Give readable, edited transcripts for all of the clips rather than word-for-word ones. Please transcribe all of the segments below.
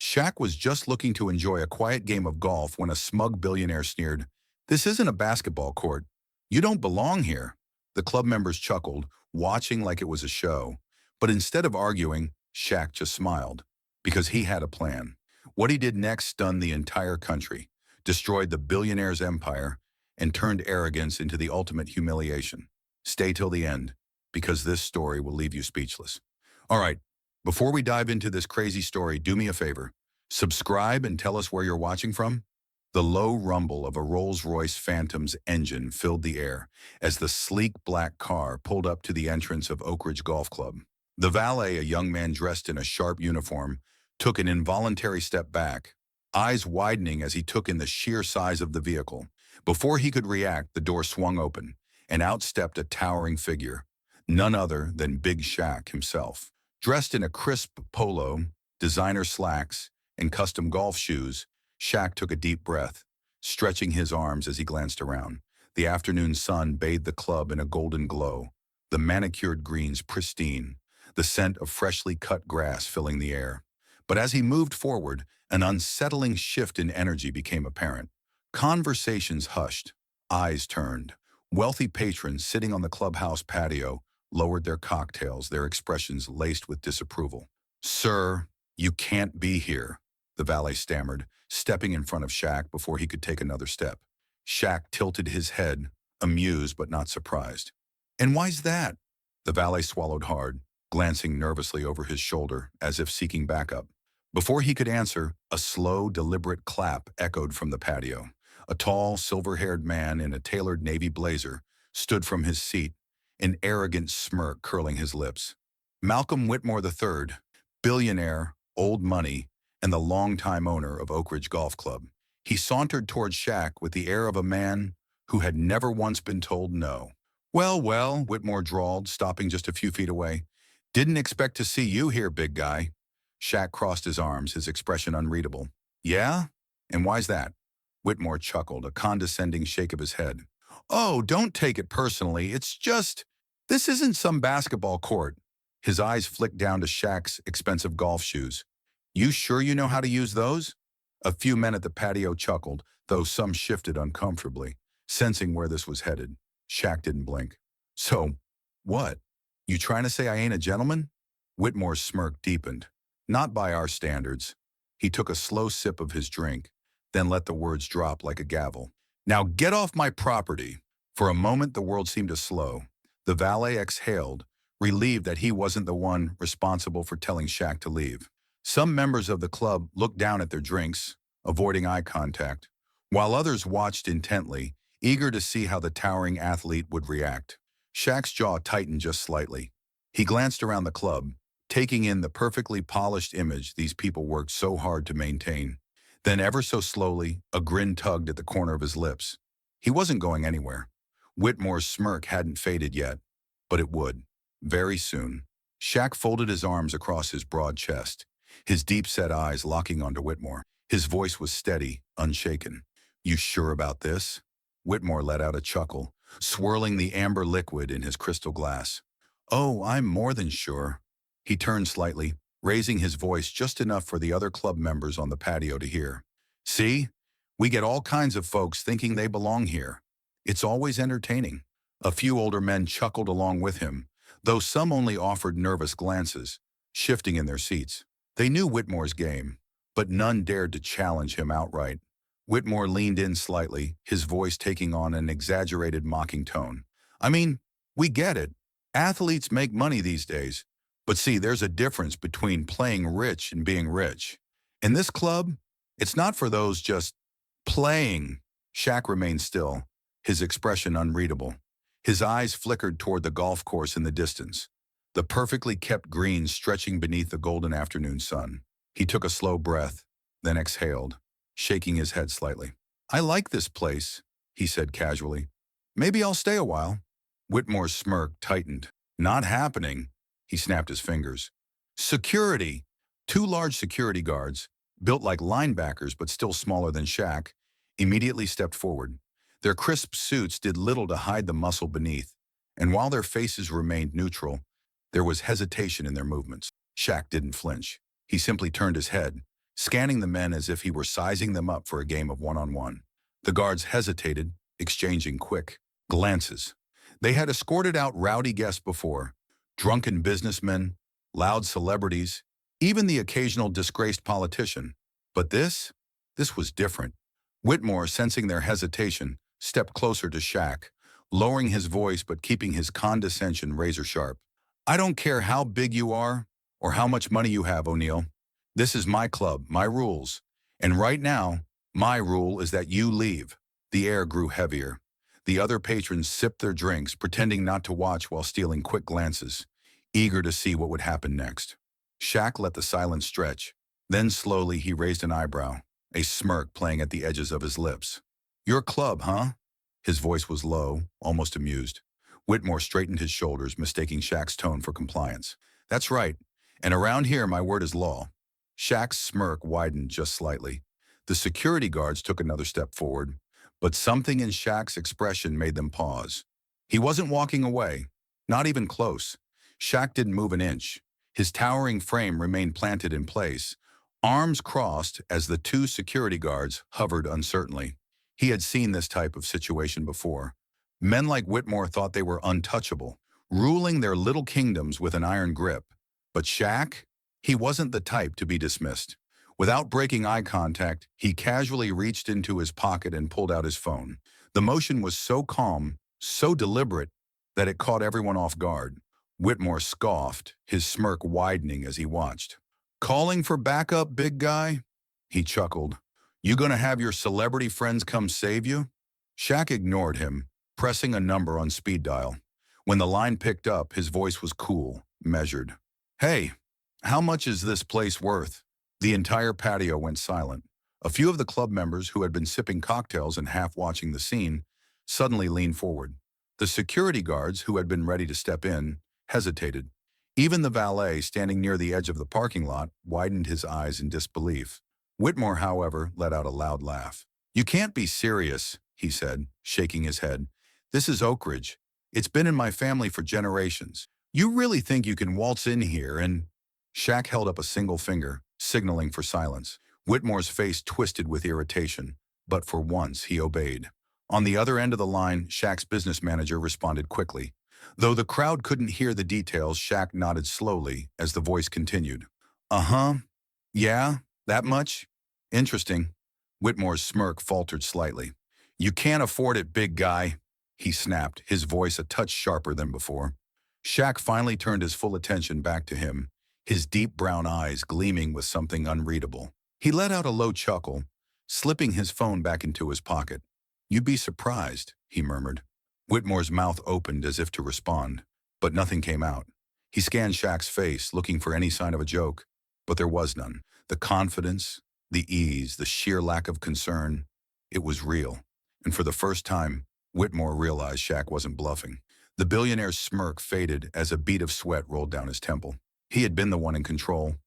Shaq was just looking to enjoy a quiet game of golf when a smug billionaire sneered, "This isn't a basketball court. You don't belong here." The club members chuckled, watching like it was a show. But instead of arguing, Shaq just smiled, because he had a plan. What he did next stunned the entire country, destroyed the billionaire's empire, and turned arrogance into the ultimate humiliation. Stay till the end, because this story will leave you speechless. All right, before we dive into this crazy story, do me a favor. Subscribe and tell us where you're watching from. The low rumble of a Rolls-Royce Phantom's engine filled the air as the sleek black car pulled up to the entrance of Oak Ridge Golf Club. The valet, a young man dressed in a sharp uniform, took an involuntary step back, eyes widening as he took in the sheer size of the vehicle. Before he could react, the door swung open, and out stepped a towering figure, none other than Big Shaq himself. Dressed in a crisp polo, designer slacks, and custom golf shoes, Shaq took a deep breath, stretching his arms as he glanced around. The afternoon sun bathed the club in a golden glow, the manicured greens pristine, the scent of freshly cut grass filling the air. But as he moved forward, an unsettling shift in energy became apparent. Conversations hushed, eyes turned. Wealthy patrons sitting on the clubhouse patio lowered their cocktails, their expressions laced with disapproval. "Sir, you can't be here," the valet stammered, stepping in front of Shaq before he could take another step. Shaq tilted his head, amused but not surprised. "And why's that?" The valet swallowed hard, glancing nervously over his shoulder as if seeking backup. Before he could answer, a slow, deliberate clap echoed from the patio. A tall, silver-haired man in a tailored navy blazer stood from his seat, an arrogant smirk curling his lips. Malcolm Whitmore III, billionaire, old money, and the longtime owner of Oak Ridge Golf Club. He sauntered toward Shaq with the air of a man who had never once been told no. "Well, well," Whitmore drawled, stopping just a few feet away. "Didn't expect to see you here, big guy." Shaq crossed his arms, his expression unreadable. "Yeah? And why's that?" Whitmore chuckled, a condescending shake of his head. "Oh, don't take it personally. It's just, this isn't some basketball court." His eyes flicked down to Shaq's expensive golf shoes. "You sure you know how to use those?" A few men at the patio chuckled, though some shifted uncomfortably, sensing where this was headed. Shaq didn't blink. "So, what? You trying to say I ain't a gentleman?" Whitmore's smirk deepened. "Not by our standards." He took a slow sip of his drink, then let the words drop like a gavel. "Now get off my property." For a moment, the world seemed to slow. The valet exhaled, relieved that he wasn't the one responsible for telling Shaq to leave. Some members of the club looked down at their drinks, avoiding eye contact, while others watched intently, eager to see how the towering athlete would react. Shaq's jaw tightened just slightly. He glanced around the club, taking in the perfectly polished image these people worked so hard to maintain. Then ever so slowly, a grin tugged at the corner of his lips. He wasn't going anywhere. Whitmore's smirk hadn't faded yet, but it would, very soon. Shaq folded his arms across his broad chest, his deep-set eyes locking onto Whitmore. His voice was steady, unshaken. "You sure about this?" Whitmore let out a chuckle, swirling the amber liquid in his crystal glass. "Oh, I'm more than sure." He turned slightly, raising his voice just enough for the other club members on the patio to hear. "See? We get all kinds of folks thinking they belong here. It's always entertaining." A few older men chuckled along with him, though some only offered nervous glances, shifting in their seats. They knew Whitmore's game, but none dared to challenge him outright. Whitmore leaned in slightly, his voice taking on an exaggerated mocking tone. "I mean, we get it. Athletes make money these days. But see, there's a difference between playing rich and being rich. In this club, it's not for those just playing." Shaq remained still, his expression unreadable. His eyes flickered toward the golf course in the distance, the perfectly kept greens stretching beneath the golden afternoon sun. He took a slow breath, then exhaled, shaking his head slightly. "I like this place," he said casually. "Maybe I'll stay a while." Whitmore's smirk tightened. "Not happening." He snapped his fingers. "Security!" Two large security guards, built like linebackers but still smaller than Shaq, immediately stepped forward. Their crisp suits did little to hide the muscle beneath, and while their faces remained neutral, there was hesitation in their movements. Shaq didn't flinch. He simply turned his head, scanning the men as if he were sizing them up for a game of one-on-one. The guards hesitated, exchanging quick glances. They had escorted out rowdy guests before, drunken businessmen, loud celebrities, even the occasional disgraced politician. But this was different. Whitmore, sensing their hesitation, stepped closer to Shaq, lowering his voice but keeping his condescension razor-sharp. "I don't care how big you are or how much money you have, O'Neill. This is my club, my rules. And right now, my rule is that you leave." The air grew heavier. The other patrons sipped their drinks, pretending not to watch while stealing quick glances, eager to see what would happen next. Shaq let the silence stretch. Then slowly he raised an eyebrow, a smirk playing at the edges of his lips. "Your club, huh?" His voice was low, almost amused. Whitmore straightened his shoulders, mistaking Shaq's tone for compliance. "That's right. And around here, my word is law." Shaq's smirk widened just slightly. The security guards took another step forward, but something in Shaq's expression made them pause. He wasn't walking away, not even close. Shaq didn't move an inch. His towering frame remained planted in place, arms crossed as the two security guards hovered uncertainly. He had seen this type of situation before. Men like Whitmore thought they were untouchable, ruling their little kingdoms with an iron grip. But Shaq? He wasn't the type to be dismissed. Without breaking eye contact, he casually reached into his pocket and pulled out his phone. The motion was so calm, so deliberate, that it caught everyone off guard. Whitmore scoffed, his smirk widening as he watched. "Calling for backup, big guy?" He chuckled. "You gonna have your celebrity friends come save you?" Shaq ignored him, pressing a number on speed dial. When the line picked up, his voice was cool, measured. "Hey, how much is this place worth?" The entire patio went silent. A few of the club members who had been sipping cocktails and half watching the scene suddenly leaned forward. The security guards, who had been ready to step in, hesitated. Even the valet, standing near the edge of the parking lot, widened his eyes in disbelief. Whitmore, however, let out a loud laugh. "You can't be serious," he said, shaking his head. "This is Oak Ridge. It's been in my family for generations. You really think you can waltz in here and—" Shaq held up a single finger, signaling for silence. Whitmore's face twisted with irritation, but for once he obeyed. On the other end of the line, Shaq's business manager responded quickly. Though the crowd couldn't hear the details, Shaq nodded slowly as the voice continued. "Uh-huh. Yeah, that much? Interesting." Whitmore's smirk faltered slightly. "You can't afford it, big guy," he snapped, his voice a touch sharper than before. Shaq finally turned his full attention back to him, his deep brown eyes gleaming with something unreadable. He let out a low chuckle, slipping his phone back into his pocket. "You'd be surprised," he murmured. Whitmore's mouth opened as if to respond, but nothing came out. He scanned Shaq's face, looking for any sign of a joke, but there was none. The confidence, the ease, the sheer lack of concern, it was real. And for the first time, Whitmore realized Shaq wasn't bluffing. The billionaire's smirk faded as a bead of sweat rolled down his temple. He had been the one in control,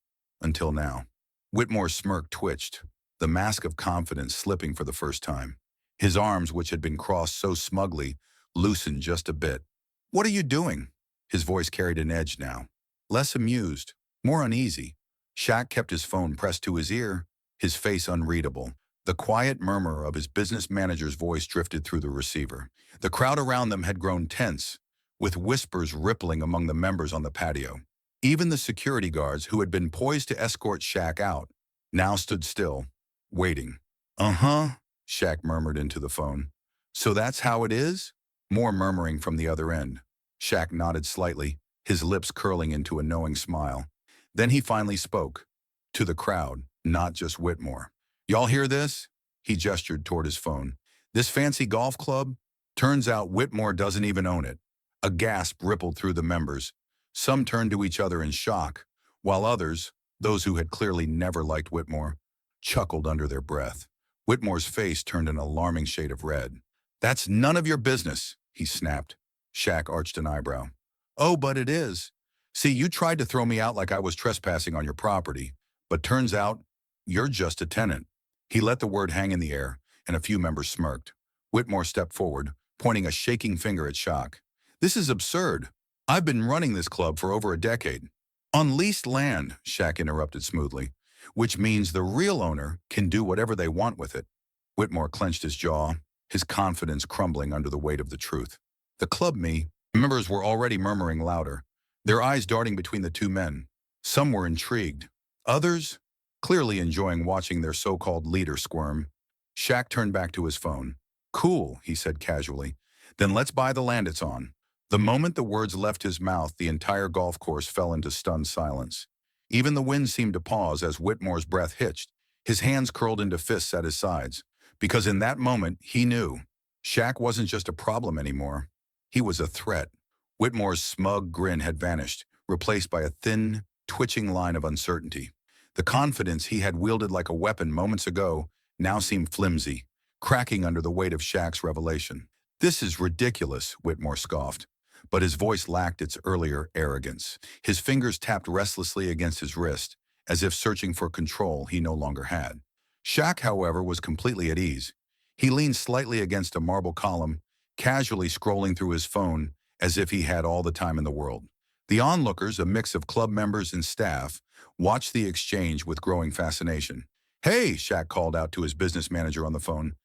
until now. Whitmore's smirk twitched, the mask of confidence slipping for the first time. His arms, which had been crossed so smugly, loosened just a bit. "What are you doing?" His voice carried an edge now. Less amused, more uneasy. Shaq kept his phone pressed to his ear, his face unreadable. The quiet murmur of his business manager's voice drifted through the receiver. The crowd around them had grown tense, with whispers rippling among the members on the patio. Even the security guards, who had been poised to escort Shaq out, now stood still, waiting. "Uh-huh," Shaq murmured into the phone. "So that's how it is?" More murmuring from the other end. Shaq nodded slightly, his lips curling into a knowing smile. Then he finally spoke, to the crowd, not just Whitmore. "Y'all hear this?" He gestured toward his phone. "This fancy golf club? Turns out Whitmore doesn't even own it." A gasp rippled through the members. Some turned to each other in shock, while others, those who had clearly never liked Whitmore, chuckled under their breath. Whitmore's face turned an alarming shade of red. "That's none of your business," he snapped. Shaq arched an eyebrow. "Oh, but it is. See, you tried to throw me out like I was trespassing on your property, but turns out you're just a tenant." He let the word hang in the air, and a few members smirked. Whitmore stepped forward, pointing a shaking finger at Shaq. "This is absurd. I've been running this club for over a decade." "On leased land," Shaq interrupted smoothly. which means the real owner can do whatever they want with it. Whitmore clenched his jaw, his confidence crumbling under the weight of the truth. The club members were already murmuring louder, their eyes darting between the two men. Some were intrigued. Others, clearly enjoying watching their so-called leader squirm. Shaq turned back to his phone. "Cool," he said casually. "Then let's buy the land it's on." The moment the words left his mouth, the entire golf course fell into stunned silence. Even the wind seemed to pause as Whitmore's breath hitched, his hands curled into fists at his sides. Because in that moment, he knew Shaq wasn't just a problem anymore. He was a threat. Whitmore's smug grin had vanished, replaced by a thin, twitching line of uncertainty. The confidence he had wielded like a weapon moments ago now seemed flimsy, cracking under the weight of Shaq's revelation. "This is ridiculous," Whitmore scoffed, but his voice lacked its earlier arrogance. His fingers tapped restlessly against his wrist, as if searching for control he no longer had. Shaq, however, was completely at ease. He leaned slightly against a marble column, casually scrolling through his phone as if he had all the time in the world. The onlookers, a mix of club members and staff, watched the exchange with growing fascination. "Hey," Shaq called out to his business manager on the phone.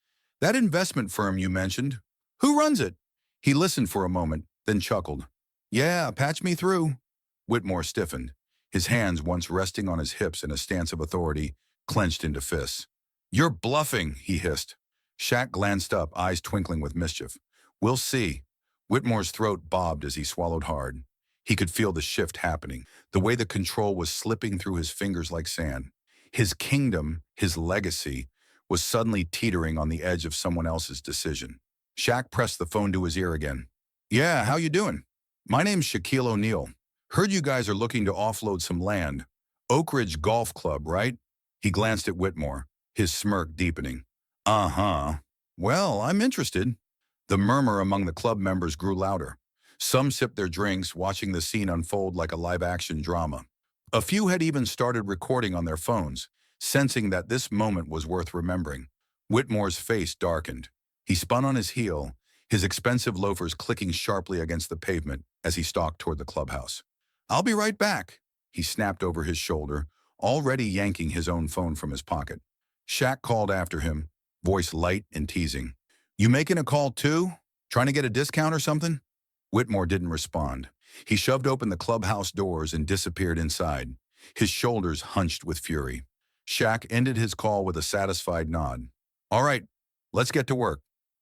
"That investment firm you mentioned, who runs it?" He listened for a moment, then chuckled. "Yeah, patch me through." Whitmore stiffened, his hands, once resting on his hips in a stance of authority, clenched into fists. "You're bluffing," he hissed. Shaq glanced up, eyes twinkling with mischief. "We'll see." Whitmore's throat bobbed as he swallowed hard. He could feel the shift happening, the way the control was slipping through his fingers like sand. His kingdom, his legacy, was suddenly teetering on the edge of someone else's decision. Shaq pressed the phone to his ear again. "Yeah, how you doing? My name's Shaquille O'Neal. Heard you guys are looking to offload some land. Oak Ridge Golf Club, right?" He glanced at Whitmore, his smirk deepening. "Uh-huh. Well, I'm interested." The murmur among the club members grew louder. Some sipped their drinks, watching the scene unfold like a live-action drama. A few had even started recording on their phones, sensing that this moment was worth remembering. Whitmore's face darkened. He spun on his heel, his expensive loafers clicking sharply against the pavement as he stalked toward the clubhouse. "I'll be right back," he snapped over his shoulder, already yanking his own phone from his pocket. Shaq called after him, voice light and teasing. "You making a call too? Trying to get a discount or something?" Whitmore didn't respond. He shoved open the clubhouse doors and disappeared inside, his shoulders hunched with fury. Shaq ended his call with a satisfied nod. "All right, let's get to work."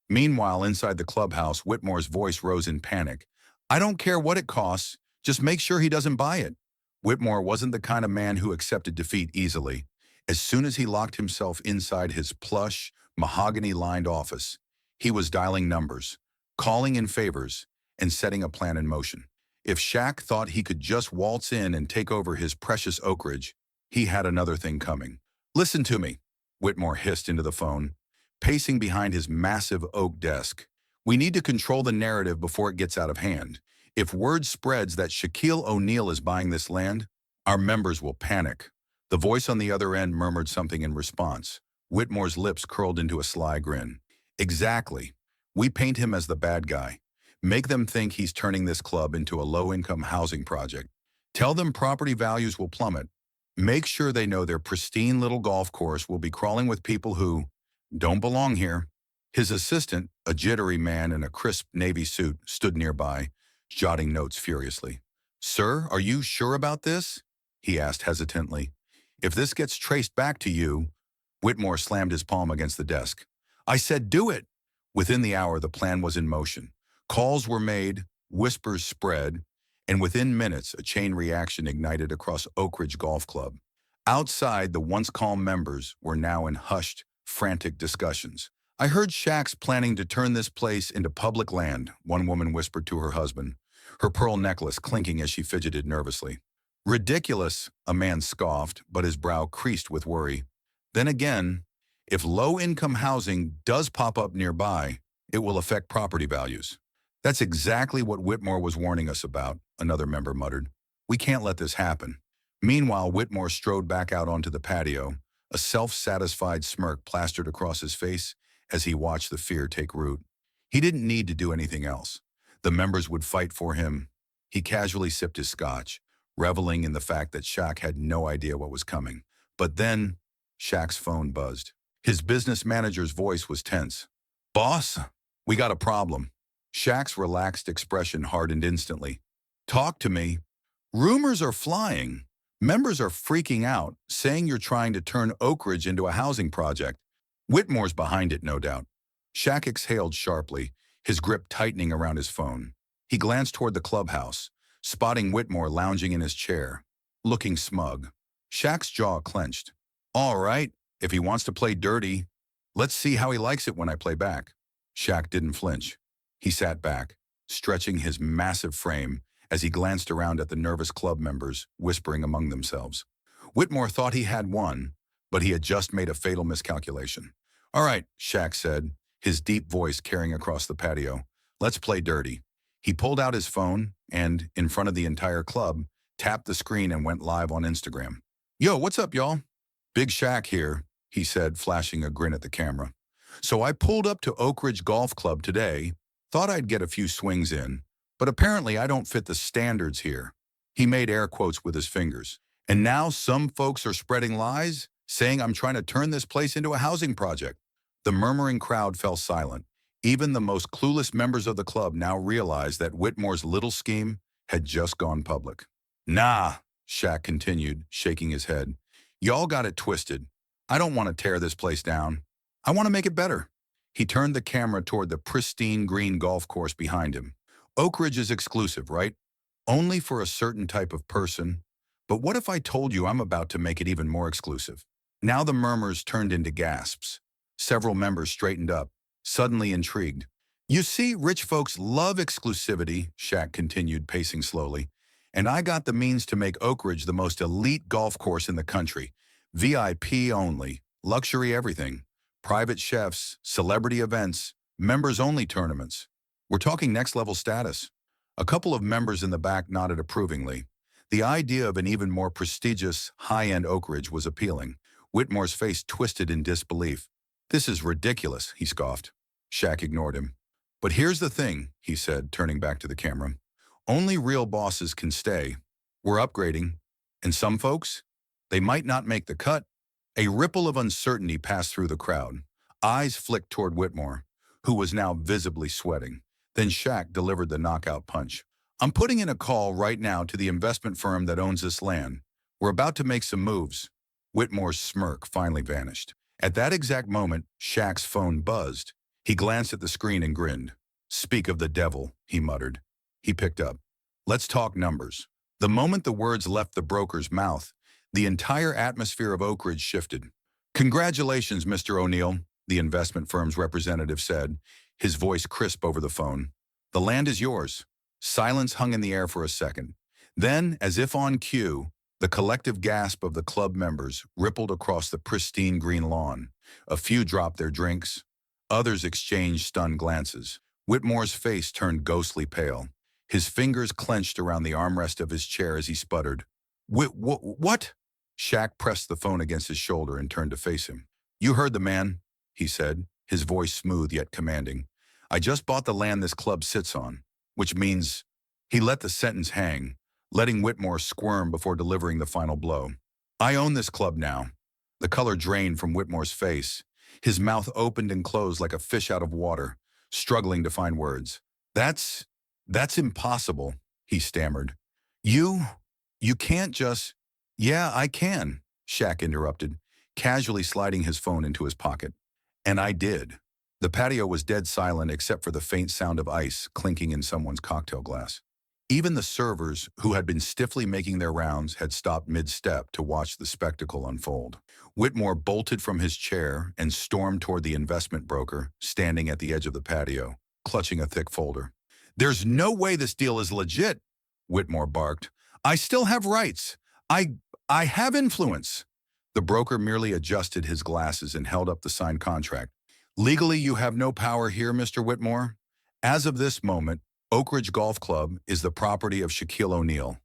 Meanwhile, inside the clubhouse, Whitmore's voice rose in panic. "I don't care what it costs, just make sure he doesn't buy it." Whitmore wasn't the kind of man who accepted defeat easily. As soon as he locked himself inside his plush, mahogany-lined office, he was dialing numbers, calling in favors, and setting a plan in motion. If Shaq thought he could just waltz in and take over his precious Oak Ridge, he had another thing coming. "Listen to me," Whitmore hissed into the phone, pacing behind his massive oak desk. "We need to control the narrative before it gets out of hand. If word spreads that Shaquille O'Neal is buying this land, our members will panic." The voice on the other end murmured something in response. Whitmore's lips curled into a sly grin. "Exactly. We paint him as the bad guy. Make them think he's turning this club into a low-income housing project. Tell them property values will plummet. Make sure they know their pristine little golf course will be crawling with people who don't belong here." His assistant, a jittery man in a crisp navy suit, stood nearby, jotting notes furiously. "Sir, are you sure about this?" he asked hesitantly. "If this gets traced back to you—" Whitmore slammed his palm against the desk. "I said do it!" Within the hour, the plan was in motion. Calls were made, whispers spread, and within minutes, a chain reaction ignited across Oak Ridge Golf Club. Outside, the once calm members were now in hushed, frantic discussions. "I heard Shaq's planning to turn this place into public land," one woman whispered to her husband, her pearl necklace clinking as she fidgeted nervously. "Ridiculous," a man scoffed, but his brow creased with worry. "Then again, if low-income housing does pop up nearby, it will affect property values." "That's exactly what Whitmore was warning us about," another member muttered. "We can't let this happen." Meanwhile, Whitmore strode back out onto the patio, a self-satisfied smirk plastered across his face as he watched the fear take root. He didn't need to do anything else. The members would fight for him. He casually sipped his scotch, reveling in the fact that Shaq had no idea what was coming. But then, Shaq's phone buzzed. His business manager's voice was tense. "Boss, we got a problem." Shaq's relaxed expression hardened instantly. "Talk to me." "Rumors are flying. Members are freaking out, saying you're trying to turn Oak Ridge into a housing project. Whitmore's behind it, no doubt." Shaq exhaled sharply, his grip tightening around his phone. He glanced toward the clubhouse, spotting Whitmore lounging in his chair, looking smug. Shaq's jaw clenched. "All right, if he wants to play dirty, let's see how he likes it when I play back." Shaq didn't flinch. He sat back, stretching his massive frame as he glanced around at the nervous club members, whispering among themselves. Whitmore thought he had won, but he had just made a fatal miscalculation. "All right," Shaq said, his deep voice carrying across the patio. "Let's play dirty." He pulled out his phone and, in front of the entire club, tapped the screen and went live on Instagram. "Yo, what's up, y'all? Big Shaq here," he said, flashing a grin at the camera. "So I pulled up to Oak Ridge Golf Club today, thought I'd get a few swings in, but apparently I don't fit the standards here." He made air quotes with his fingers. "And now some folks are spreading lies, saying I'm trying to turn this place into a housing project." The murmuring crowd fell silent. Even the most clueless members of the club now realized that Whitmore's little scheme had just gone public. "Nah," Shaq continued, shaking his head. "Y'all got it twisted. I don't want to tear this place down. I want to make it better." He turned the camera toward the pristine green golf course behind him. "Oak Ridge is exclusive, right? Only for a certain type of person. But what if I told you I'm about to make it even more exclusive?" Now the murmurs turned into gasps. Several members straightened up, suddenly intrigued. "You see, rich folks love exclusivity," Shaq continued, pacing slowly. "And I got the means to make Oak Ridge the most elite golf course in the country. VIP only, luxury everything, private chefs, celebrity events, members-only tournaments. We're talking next-level status." A couple of members in the back nodded approvingly. The idea of an even more prestigious, high-end Oak Ridge was appealing. Whitmore's face twisted in disbelief. "This is ridiculous," he scoffed. Shaq ignored him. "But here's the thing," he said, turning back to the camera. "Only real bosses can stay. We're upgrading. And some folks? They might not make the cut." A ripple of uncertainty passed through the crowd. Eyes flicked toward Whitmore, who was now visibly sweating. Then Shaq delivered the knockout punch. "I'm putting in a call right now to the investment firm that owns this land. We're about to make some moves." Whitmore's smirk finally vanished. At that exact moment, Shaq's phone buzzed. He glanced at the screen and grinned. "Speak of the devil," he muttered. He picked up. "Let's talk numbers." The moment the words left the broker's mouth, the entire atmosphere of Oak Ridge shifted. "Congratulations, Mr. O'Neill," the investment firm's representative said, his voice crisp over the phone. "The land is yours." Silence hung in the air for a second. Then, as if on cue, the collective gasp of the club members rippled across the pristine green lawn. A few dropped their drinks. Others exchanged stunned glances. Whitmore's face turned ghostly pale. His fingers clenched around the armrest of his chair as he sputtered. What?" Shaq pressed the phone against his shoulder and turned to face him. "You heard the man," he said, his voice smooth yet commanding. "I just bought the land this club sits on, which means—" He let the sentence hang, letting Whitmore squirm before delivering the final blow. "I own this club now." The color drained from Whitmore's face. His mouth opened and closed like a fish out of water, struggling to find words. That's impossible," he stammered. You can't just—" "Yeah, I can," Shaq interrupted, casually sliding his phone into his pocket. "And I did." The patio was dead silent except for the faint sound of ice clinking in someone's cocktail glass. Even the servers, who had been stiffly making their rounds, had stopped mid-step to watch the spectacle unfold. Whitmore bolted from his chair and stormed toward the investment broker, standing at the edge of the patio, clutching a thick folder. "There's no way this deal is legit," Whitmore barked. "I still have rights. I have influence." The broker merely adjusted his glasses and held up the signed contract. "Legally, you have no power here, Mr. Whitmore. As of this moment, Oak Ridge Golf Club is the property of Shaquille O'Neal."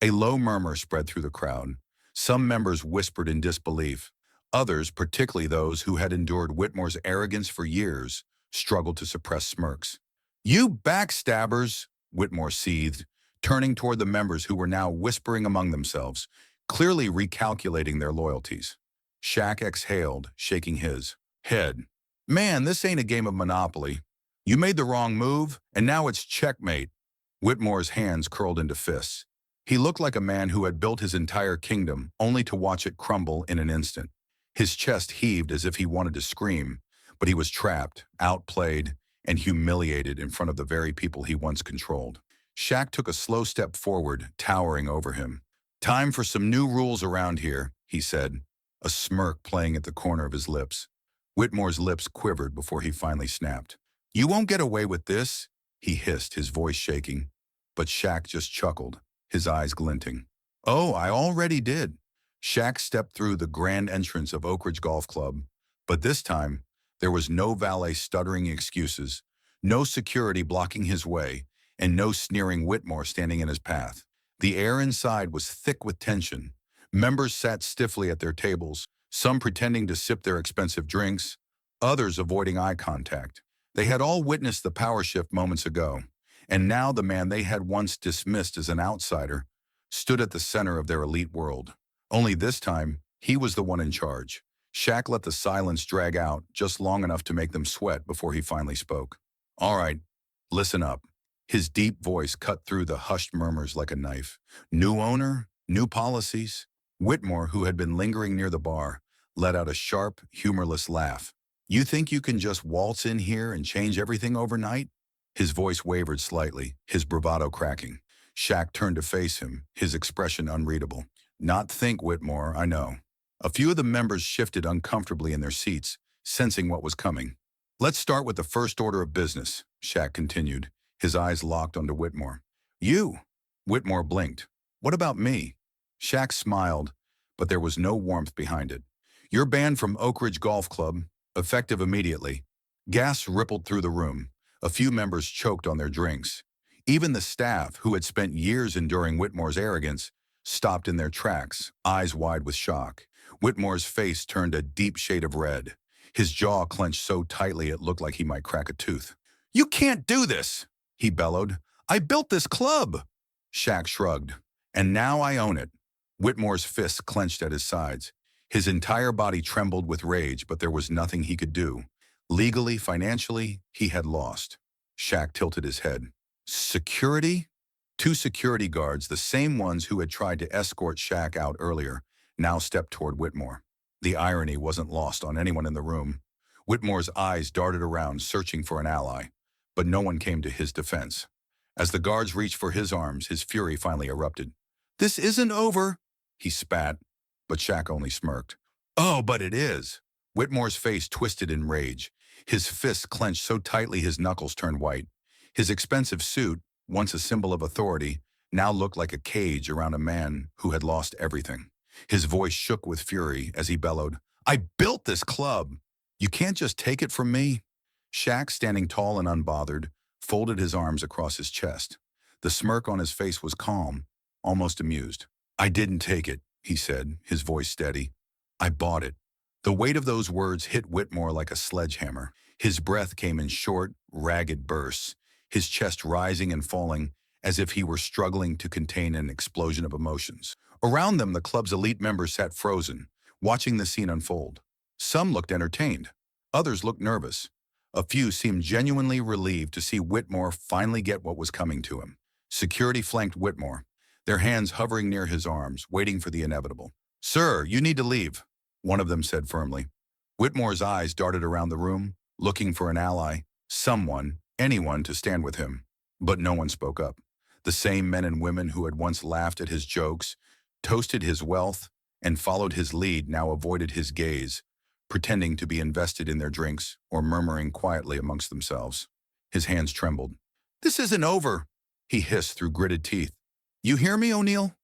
A low murmur spread through the crowd. Some members whispered in disbelief. Others, particularly those who had endured Whitmore's arrogance for years, struggled to suppress smirks. "You backstabbers," Whitmore seethed, turning toward the members who were now whispering among themselves. clearly recalculating their loyalties. Shaq exhaled, shaking his head. Man, this ain't a game of Monopoly. You made the wrong move, and now it's checkmate. Whitmore's hands curled into fists. He looked like a man who had built his entire kingdom only to watch it crumble in an instant. His chest heaved as if he wanted to scream, but he was trapped, outplayed, and humiliated in front of the very people he once controlled. Shaq took a slow step forward, towering over him. Time for some new rules around here, he said, a smirk playing at the corner of his lips. Whitmore's lips quivered before he finally snapped. You won't get away with this, he hissed, his voice shaking. But Shaq just chuckled, his eyes glinting. Oh, I already did. Shaq stepped through the grand entrance of Oak Ridge Golf Club, but this time, there was no valet stuttering excuses, no security blocking his way, and no sneering Whitmore standing in his path. The air inside was thick with tension. Members sat stiffly at their tables, some pretending to sip their expensive drinks, others avoiding eye contact. They had all witnessed the power shift moments ago, and now the man they had once dismissed as an outsider stood at the center of their elite world. Only this time, he was the one in charge. Shaq let the silence drag out just long enough to make them sweat before he finally spoke. All right, listen up. His deep voice cut through the hushed murmurs like a knife. New owner, new policies. Whitmore, who had been lingering near the bar, let out a sharp, humorless laugh. You think you can just waltz in here and change everything overnight? His voice wavered slightly, his bravado cracking. Shaq turned to face him, his expression unreadable. Not think, Whitmore, I know. A few of the members shifted uncomfortably in their seats, sensing what was coming. Let's start with the first order of business, Shaq continued, his eyes locked onto Whitmore. You? Whitmore blinked. What about me? Shaq smiled, but there was no warmth behind it. You're banned from Oak Ridge Golf Club, effective immediately. Gas rippled through the room. A few members choked on their drinks. Even the staff, who had spent years enduring Whitmore's arrogance, stopped in their tracks, eyes wide with shock. Whitmore's face turned a deep shade of red. His jaw clenched so tightly it looked like he might crack a tooth. You can't do this, he bellowed. I built this club. Shaq shrugged. And now I own it. Whitmore's fists clenched at his sides. His entire body trembled with rage, but there was nothing he could do. Legally, financially, he had lost. Shaq tilted his head. Security? Two security guards, the same ones who had tried to escort Shaq out earlier, now stepped toward Whitmore. The irony wasn't lost on anyone in the room. Whitmore's eyes darted around, searching for an ally, but no one came to his defense. As the guards reached for his arms, his fury finally erupted. This isn't over, he spat, but Shaq only smirked. Oh, but it is. Whitmore's face twisted in rage. His fists clenched so tightly his knuckles turned white. His expensive suit, once a symbol of authority, now looked like a cage around a man who had lost everything. His voice shook with fury as he bellowed, I built this club. You can't just take it from me. Shaq, standing tall and unbothered, folded his arms across his chest. The smirk on his face was calm, almost amused. I didn't take it, he said, his voice steady. I bought it. The weight of those words hit Whitmore like a sledgehammer. His breath came in short, ragged bursts, his chest rising and falling as if he were struggling to contain an explosion of emotions. Around them, the club's elite members sat frozen, watching the scene unfold. Some looked entertained. Others looked nervous. A few seemed genuinely relieved to see Whitmore finally get what was coming to him. Security flanked Whitmore, their hands hovering near his arms, waiting for the inevitable. Sir, you need to leave, one of them said firmly. Whitmore's eyes darted around the room, looking for an ally, someone, anyone to stand with him. But no one spoke up. The same men and women who had once laughed at his jokes, toasted his wealth, and followed his lead now avoided his gaze, pretending to be invested in their drinks or murmuring quietly amongst themselves. His hands trembled. This isn't over, he hissed through gritted teeth. You hear me, O'Neill?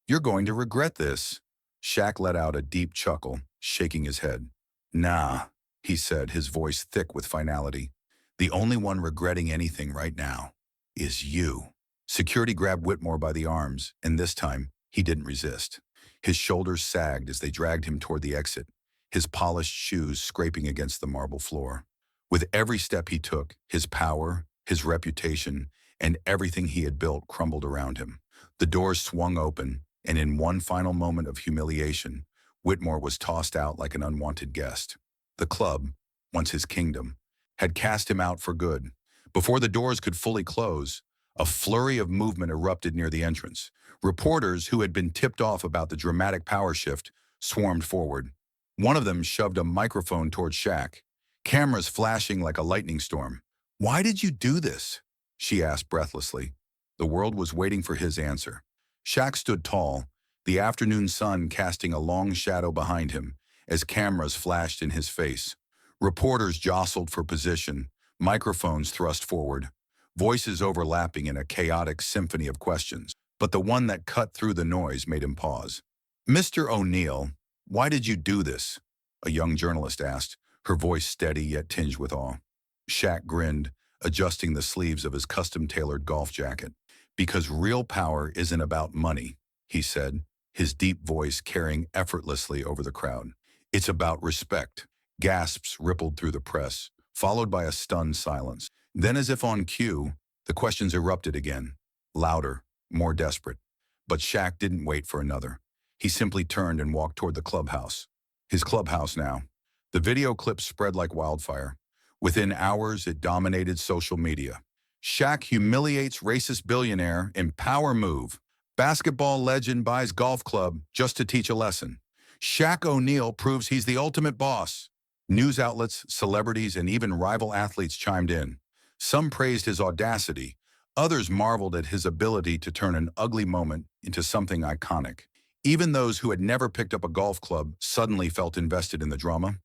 You're going to regret this. Shaq let out a deep chuckle, shaking his head. Nah, he said, his voice thick with finality. The only one regretting anything right now is you. Security grabbed Whitmore by the arms, and this time, he didn't resist. His shoulders sagged as they dragged him toward the exit, his polished shoes scraping against the marble floor. With every step he took, his power, his reputation, and everything he had built crumbled around him. The doors swung open, And in one final moment of humiliation, Whitmore was tossed out like an unwanted guest. The club, once his kingdom, had cast him out for good. Before the doors could fully close, a flurry of movement erupted near the entrance. Reporters who had been tipped off about the dramatic power shift swarmed forward. One of them shoved a microphone toward Shaq, cameras flashing like a lightning storm. "Why did you do this?" she asked breathlessly. The world was waiting for his answer. Shaq stood tall, the afternoon sun casting a long shadow behind him as cameras flashed in his face. Reporters jostled for position, microphones thrust forward, voices overlapping in a chaotic symphony of questions. But the one that cut through the noise made him pause. "Mr. O'Neill, why did you do this?" a young journalist asked, her voice steady yet tinged with awe. Shaq grinned, adjusting the sleeves of his custom-tailored golf jacket. "Because real power isn't about money," he said, his deep voice carrying effortlessly over the crowd. "It's about respect." Gasps rippled through the press, followed by a stunned silence. Then, as if on cue, the questions erupted again, louder, more desperate. But Shaq didn't wait for another. He simply turned and walked toward the clubhouse. His clubhouse now. The video clip spread like wildfire. Within hours, it dominated social media. Shaq humiliates racist billionaire in power move. Basketball legend buys golf club just to teach a lesson. Shaq O'Neal proves he's the ultimate boss. News outlets, celebrities, and even rival athletes chimed in. Some praised his audacity. Others marveled at his ability to turn an ugly moment into something iconic. Even those who had never picked up a golf club suddenly felt invested in the drama.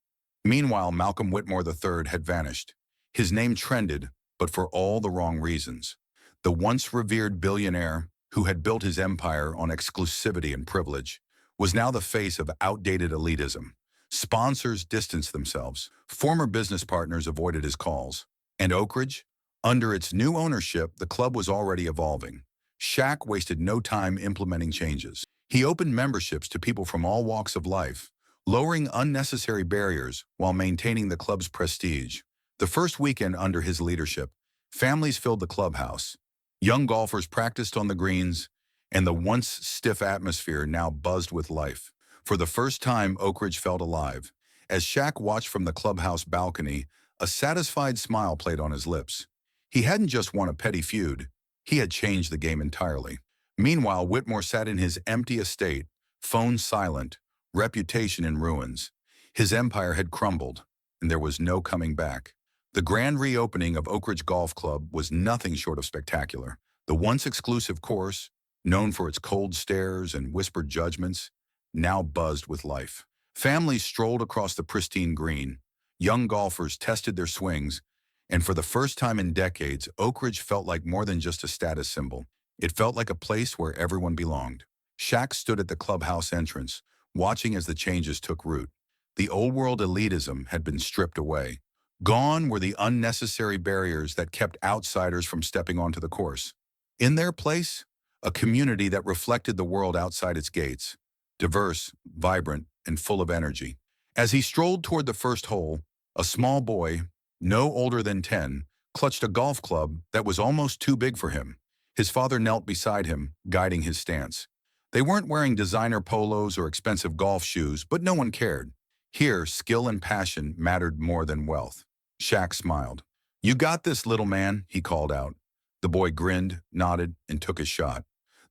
Meanwhile, Malcolm Whitmore III had vanished. His name trended, but for all the wrong reasons. The once revered billionaire, who had built his empire on exclusivity and privilege, was now the face of outdated elitism. Sponsors distanced themselves. Former business partners avoided his calls. And Oak Ridge? Under its new ownership, the club was already evolving. Shaq wasted no time implementing changes. He opened memberships to people from all walks of life, lowering unnecessary barriers while maintaining the club's prestige. The first weekend under his leadership, families filled the clubhouse. Young golfers practiced on the greens, and the once stiff atmosphere now buzzed with life. For the first time, Oak Ridge felt alive. As Shaq watched from the clubhouse balcony, a satisfied smile played on his lips. He hadn't just won a petty feud, he had changed the game entirely. Meanwhile, Whitmore sat in his empty estate, phone silent, reputation in ruins. His empire had crumbled, and there was no coming back. The grand reopening of Oak Ridge Golf Club was nothing short of spectacular. The once exclusive course, known for its cold stares and whispered judgments, now buzzed with life. Families strolled across the pristine green. Young golfers tested their swings, and for the first time in decades, Oak Ridge felt like more than just a status symbol. It felt like a place where everyone belonged. Shaq stood at the clubhouse entrance, watching as the changes took root. The old-world elitism had been stripped away. Gone were the unnecessary barriers that kept outsiders from stepping onto the course. In their place, a community that reflected the world outside its gates, diverse, vibrant, and full of energy. As he strolled toward the first hole, a small boy, no older than 10, clutched a golf club that was almost too big for him. His father knelt beside him, guiding his stance. They weren't wearing designer polos or expensive golf shoes, but no one cared. Here, skill and passion mattered more than wealth. Shaq smiled. "You got this, little man," he called out. The boy grinned, nodded, and took his shot.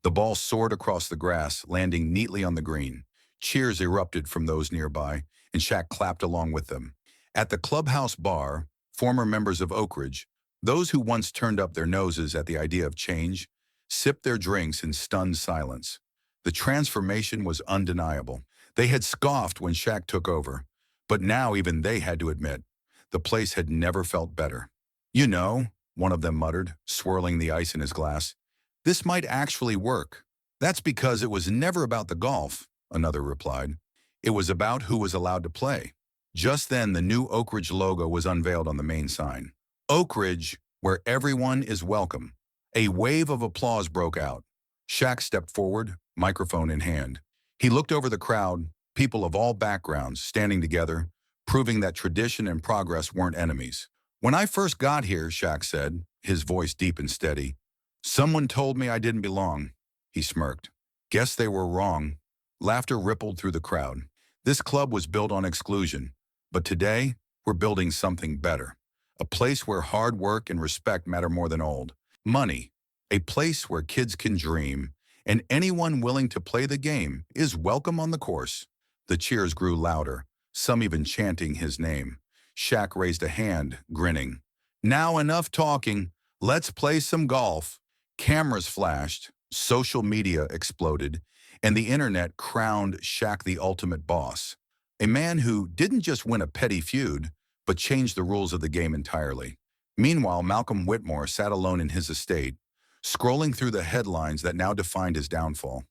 The ball soared across the grass, landing neatly on the green. Cheers erupted from those nearby, and Shaq clapped along with them. At the clubhouse bar, former members of Oak Ridge, those who once turned up their noses at the idea of change, sipped their drinks in stunned silence. The transformation was undeniable. They had scoffed when Shaq took over, but now even they had to admit, the place had never felt better. "You know," one of them muttered, swirling the ice in his glass, "this might actually work." "That's because it was never about the golf," another replied. "It was about who was allowed to play." Just then, the new Oak Ridge logo was unveiled on the main sign. "Oak Ridge, where everyone is welcome." A wave of applause broke out. Shaq stepped forward, microphone in hand. He looked over the crowd, people of all backgrounds standing together, proving that tradition and progress weren't enemies. "When I first got here," Shaq said, his voice deep and steady, "someone told me I didn't belong." He smirked. Guess they were wrong. Laughter rippled through the crowd. This club was built on exclusion, but today we're building something better. A place where hard work and respect matter more than old money. A place where kids can dream, and anyone willing to play the game is welcome on the course. The cheers grew louder, some even chanting his name. Shaq raised a hand, grinning. Now enough talking. Let's play some golf. Cameras flashed, social media exploded, and the internet crowned Shaq the ultimate boss. A man who didn't just win a petty feud, but changed the rules of the game entirely. Meanwhile, Malcolm Whitmore sat alone in his estate, scrolling through the headlines that now defined his downfall.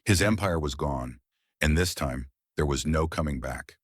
His empire was gone, and this time, there was no coming back.